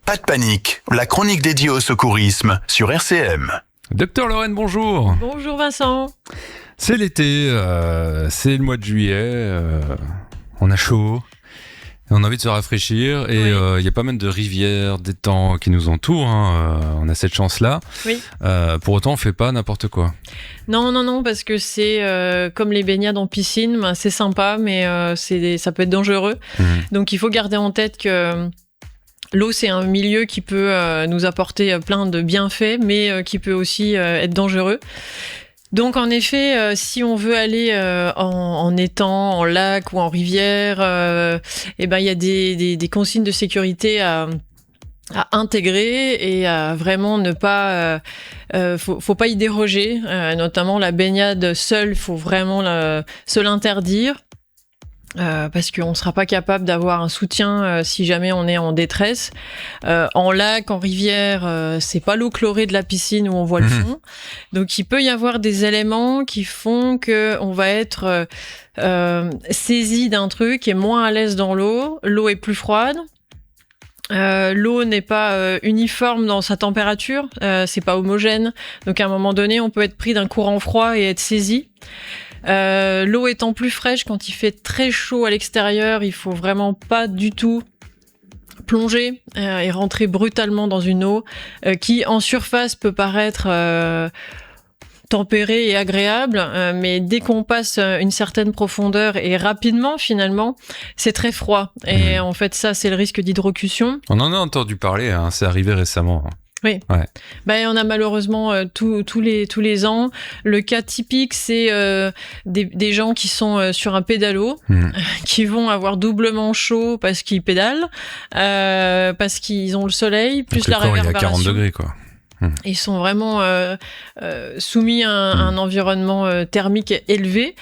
Pas de panique, la chronique dédiée au secourisme sur RCM. Docteur Lorraine, bonjour. Bonjour Vincent. C'est l'été, c'est le mois de juillet, on a chaud, on a envie de se rafraîchir et il y a pas mal de rivières, d'étangs qui nous entourent, on a cette chance-là. Oui. Pour autant, on fait pas n'importe quoi. Non, parce que c'est comme les baignades en piscine, c'est sympa, mais ça peut être dangereux. Donc il faut garder en tête que l'eau, c'est un milieu qui peut nous apporter plein de bienfaits, mais qui peut aussi être dangereux. Donc en effet, si on veut aller en étang, en lac ou en rivière, il y a des consignes de sécurité à intégrer et à vraiment ne pas faut pas y déroger, notamment la baignade seule, faut vraiment se l'interdire. Parce qu'on ne sera pas capable d'avoir un soutien si jamais on est en détresse. En lac, en rivière, c'est pas l'eau chlorée de la piscine où on voit le fond. Donc il peut y avoir des éléments qui font que on va être saisi d'un truc et moins à l'aise dans l'eau. L'eau est plus froide. L'eau n'est pas uniforme dans sa température, c'est pas homogène. Donc à un moment donné, on peut être pris d'un courant froid et être saisi. L'eau étant plus fraîche, quand il fait très chaud à l'extérieur, il faut vraiment pas du tout plonger et rentrer brutalement dans une eau qui en surface peut paraître tempérée et agréable, mais dès qu'on passe une certaine profondeur et rapidement finalement, c'est très froid. Et en fait ça, c'est le risque d'hydrocution. On en a entendu parler, c'est arrivé récemment. Oui. Ouais. On a malheureusement tous les ans. Le cas typique, c'est des gens qui sont sur un pédalo, qui vont avoir doublement chaud parce qu'ils pédalent, parce qu'ils ont le soleil, plus donc la réverbération. Il y a 40 degrés, quoi. Ils sont vraiment soumis à un environnement thermique élevé.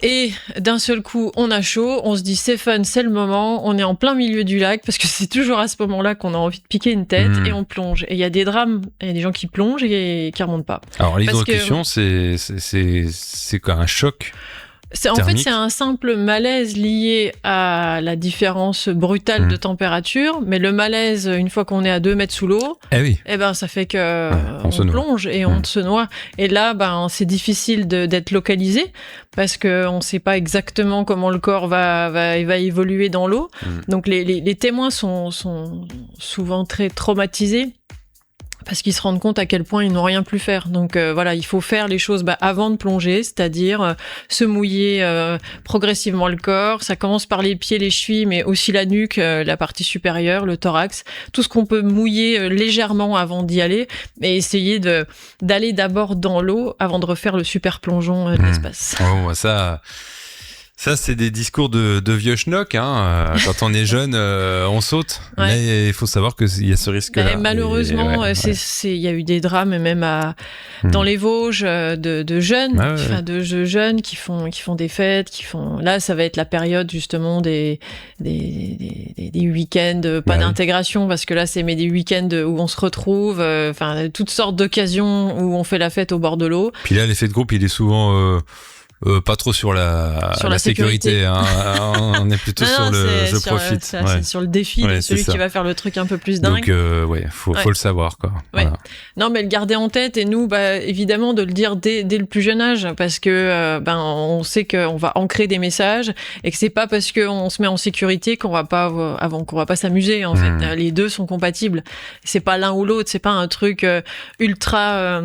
Et d'un seul coup, on a chaud, on se dit c'est fun, c'est le moment, on est en plein milieu du lac, parce que c'est toujours à ce moment-là qu'on a envie de piquer une tête, et on plonge. Et il y a des drames, il y a des gens qui plongent et qui remontent pas. Alors l'hydrocution, c'est quoi, un choc En fait, c'est un simple malaise lié à la différence brutale de température, mais le malaise, une fois qu'on est à 2 mètres sous l'eau, ça fait que on plonge et on se noie. Et là, c'est difficile d'être localisé parce que on sait pas exactement comment le corps va évoluer dans l'eau. Donc les témoins sont souvent très traumatisés, parce qu'ils se rendent compte à quel point ils n'ont rien pu faire. Donc il faut faire les choses avant de plonger, c'est-à-dire se mouiller progressivement le corps. Ça commence par les pieds, les chevilles, mais aussi la nuque, la partie supérieure, le thorax. Tout ce qu'on peut mouiller légèrement avant d'y aller, et essayer d'aller d'abord dans l'eau avant de refaire le super plongeon de l'espace. Oh, ça, c'est des discours de vieux schnock. Quand on est jeune, on saute. Ouais. Mais il faut savoir qu'il y a ce risque-là. Malheureusement, il y a eu des drames même dans les Vosges de jeunes, de jeunes qui font des fêtes, Là, ça va être la période justement des week-ends, pas d'intégration, parce que là, c'est des week-ends où on se retrouve, toutes sortes d'occasions où on fait la fête au bord de l'eau. Puis là, l'effet de groupe, il est souvent pas trop sur la sécurité. On est plutôt sur le je profite. C'est sur le défi de celui qui va faire le truc un peu plus dingue. Donc faut le savoir, quoi. Ouais. Voilà. Non, mais le garder en tête, et nous, évidemment, de le dire dès le plus jeune âge, parce que on sait qu'on va ancrer des messages et que c'est pas parce qu'on se met en sécurité qu'on va pas s'amuser. En fait, les deux sont compatibles. C'est pas l'un ou l'autre. C'est pas un truc ultra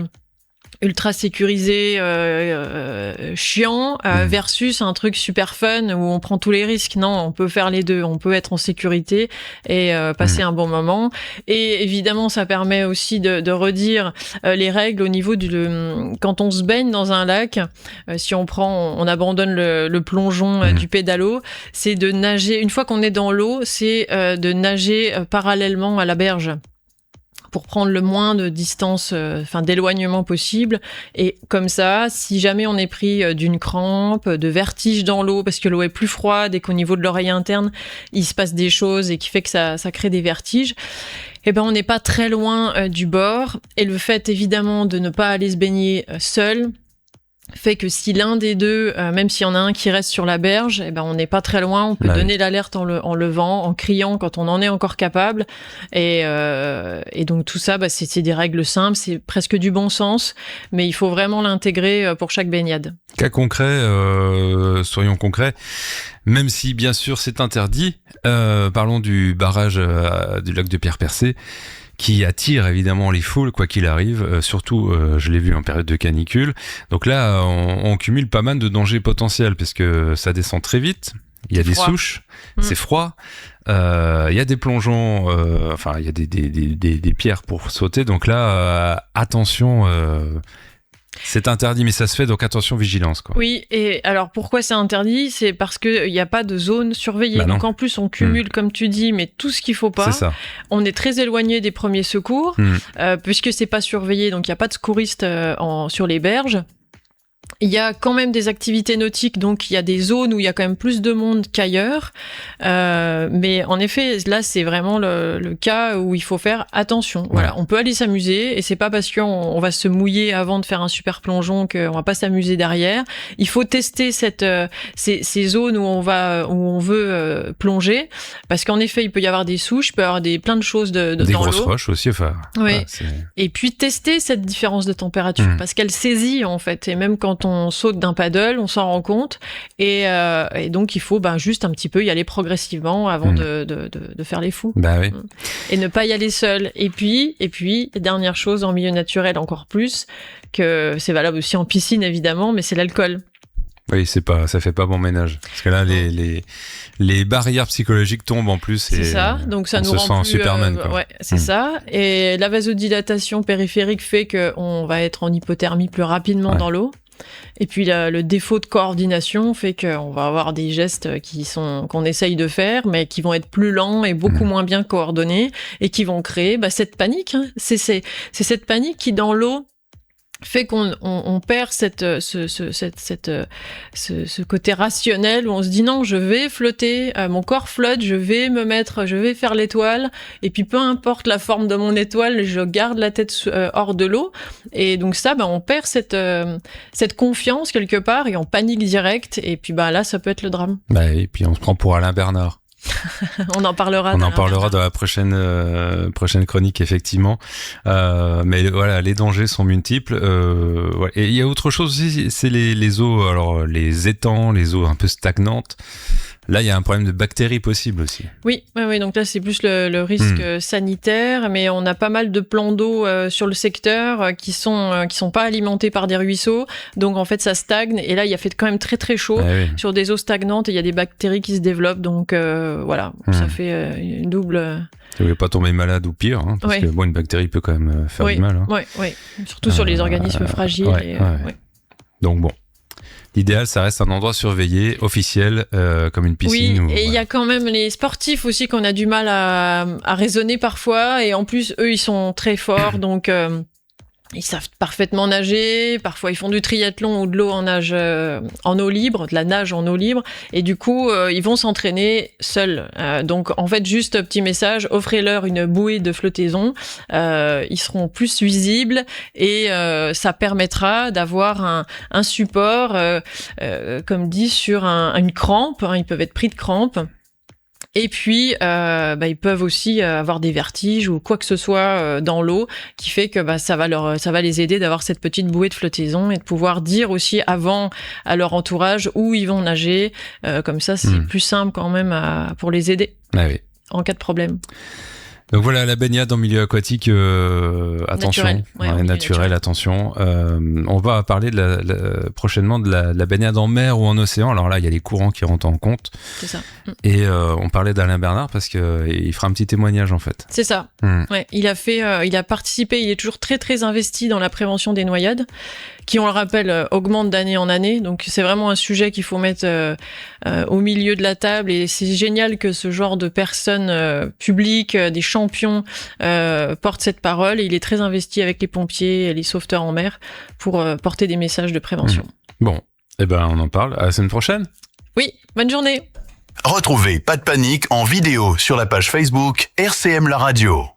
sécurisé, chiant, versus un truc super fun où on prend tous les risques. Non, on peut faire les deux. On peut être en sécurité et passer un bon moment. Et évidemment, ça permet aussi de redire les règles au niveau quand on se baigne dans un lac. Si on abandonne le plongeon du pédalo, c'est de nager. Une fois qu'on est dans l'eau, c'est de nager parallèlement à la berge, pour prendre le moins de distance, d'éloignement possible. Et comme ça, si jamais on est pris d'une crampe, de vertige dans l'eau, parce que l'eau est plus froide et qu'au niveau de l'oreille interne, il se passe des choses et qui fait que ça crée des vertiges, on n'est pas très loin du bord. Et le fait, évidemment, de ne pas aller se baigner seul, fait que si l'un des deux, même s'il y en a un qui reste sur la berge, eh ben on n'est pas très loin, on peut donner l'alerte en levant, en criant quand on en est encore capable. Et donc tout ça, c'est des règles simples, c'est presque du bon sens, mais il faut vraiment l'intégrer pour chaque baignade. Cas concret, soyons concrets, même si bien sûr c'est interdit, parlons du barrage du lac de Pierre-Percé, qui attire évidemment les foules quoi qu'il arrive, surtout je l'ai vu en période de canicule. Donc là on cumule pas mal de dangers potentiels parce que ça descend très vite, il y a des souches, c'est froid, il y a des plongeons, il y a des pierres pour sauter, donc là attention, c'est interdit, mais ça se fait, donc attention, vigilance, quoi. Oui, et alors pourquoi c'est interdit ? C'est parce qu'il n'y a pas de zone surveillée. Donc en plus, on cumule, comme tu dis, mais tout ce qu'il ne faut pas. C'est ça. On est très éloigné des premiers secours, puisque ce n'est pas surveillé, donc il n'y a pas de secouristes sur les berges. Il y a quand même des activités nautiques, donc il y a des zones où il y a quand même plus de monde qu'ailleurs. Mais en effet, là, c'est vraiment le cas où il faut faire attention. Voilà, on peut aller s'amuser, et c'est pas parce qu'on va se mouiller avant de faire un super plongeon qu'on va pas s'amuser derrière. Il faut tester ces zones où on veut plonger, parce qu'en effet, il peut y avoir des souches, il peut y avoir plein de choses dans l'eau. Des grosses roches aussi, Oui. Et puis tester cette différence de température, parce qu'elle saisit en fait, et même quand on saute d'un paddle, on s'en rend compte, et donc il faut juste un petit peu y aller progressivement avant de faire les fous. Bah oui. Et ne pas y aller seul. Et puis, dernière chose en milieu naturel encore plus, que c'est valable aussi en piscine évidemment, mais c'est l'alcool. Oui, ça fait pas bon ménage. Parce que là, les barrières psychologiques tombent en plus. C'est ça, donc ça nous rend plus Superman, quoi. Ouais, c'est ça. Et la vasodilatation périphérique fait qu'on va être en hypothermie plus rapidement dans l'eau. Et puis le défaut de coordination fait qu'on va avoir des gestes qu'on essaye de faire, mais qui vont être plus lents et beaucoup moins bien coordonnés, et qui vont créer cette panique. C'est cette panique qui, dans l'eau, fait qu'on perd ce côté rationnel où on se dit non, je vais flotter, mon corps flotte, je vais faire l'étoile, et puis peu importe la forme de mon étoile, je garde la tête hors de l'eau. Et donc ça, on perd cette confiance quelque part, et on panique direct, et puis là, ça peut être le drame. Et puis on se prend pour Alain Bernard. On en parlera dans la prochaine chronique, effectivement. Mais voilà, les dangers sont multiples. Et il y a autre chose aussi, c'est les eaux, alors les étangs, les eaux un peu stagnantes. Là, il y a un problème de bactéries possible aussi. Oui, donc là, c'est plus le risque sanitaire, mais on a pas mal de plans d'eau sur le secteur qui sont pas alimentés par des ruisseaux, donc en fait, ça stagne, et là, il a fait quand même très très chaud sur des eaux stagnantes, et il y a des bactéries qui se développent, donc ça fait une double... Vous ne voulez pas tomber malade ou pire, parce que une bactérie peut quand même faire du mal. Oui, surtout sur les organismes fragiles. Donc bon. L'idéal, ça reste un endroit surveillé, officiel, comme une piscine. Oui, et il y a quand même les sportifs aussi qu'on a du mal à raisonner parfois. Et en plus, eux, ils sont très forts, donc ils savent parfaitement nager. Parfois, ils font du triathlon ou de l'eau en eau libre, de la nage en eau libre. Et du coup, ils vont s'entraîner seuls. Donc, en fait, juste petit message, offrez-leur une bouée de flottaison. Ils seront plus visibles, et ça permettra d'avoir un support, comme dit, sur une crampe. Ils peuvent être pris de crampe. Et puis, ils peuvent aussi avoir des vertiges ou quoi que ce soit dans l'eau, qui fait que ça va les aider d'avoir cette petite bouée de flottaison, et de pouvoir dire aussi avant à leur entourage où ils vont nager. Comme ça, c'est plus simple quand même pour les aider en cas de problème. Donc voilà, la baignade en milieu aquatique, attention, naturel, attention. On va parler prochainement de la baignade en mer ou en océan. Alors là, il y a les courants qui rentrent en compte. C'est ça. Et on parlait d'Alain Bernard parce que il fera un petit témoignage en fait. C'est ça. Ouais, il a participé, il est toujours très très investi dans la prévention des noyades, qui, on le rappelle, augmente d'année en année. Donc c'est vraiment un sujet qu'il faut mettre au milieu de la table, et c'est génial que ce genre de personnes publiques, des champions, portent cette parole, et il est très investi avec les pompiers et les sauveteurs en mer pour porter des messages de prévention. Bon, on en parle. À la semaine prochaine. Oui, bonne journée. Retrouvez Pas de panique en vidéo sur la page Facebook RCM La Radio.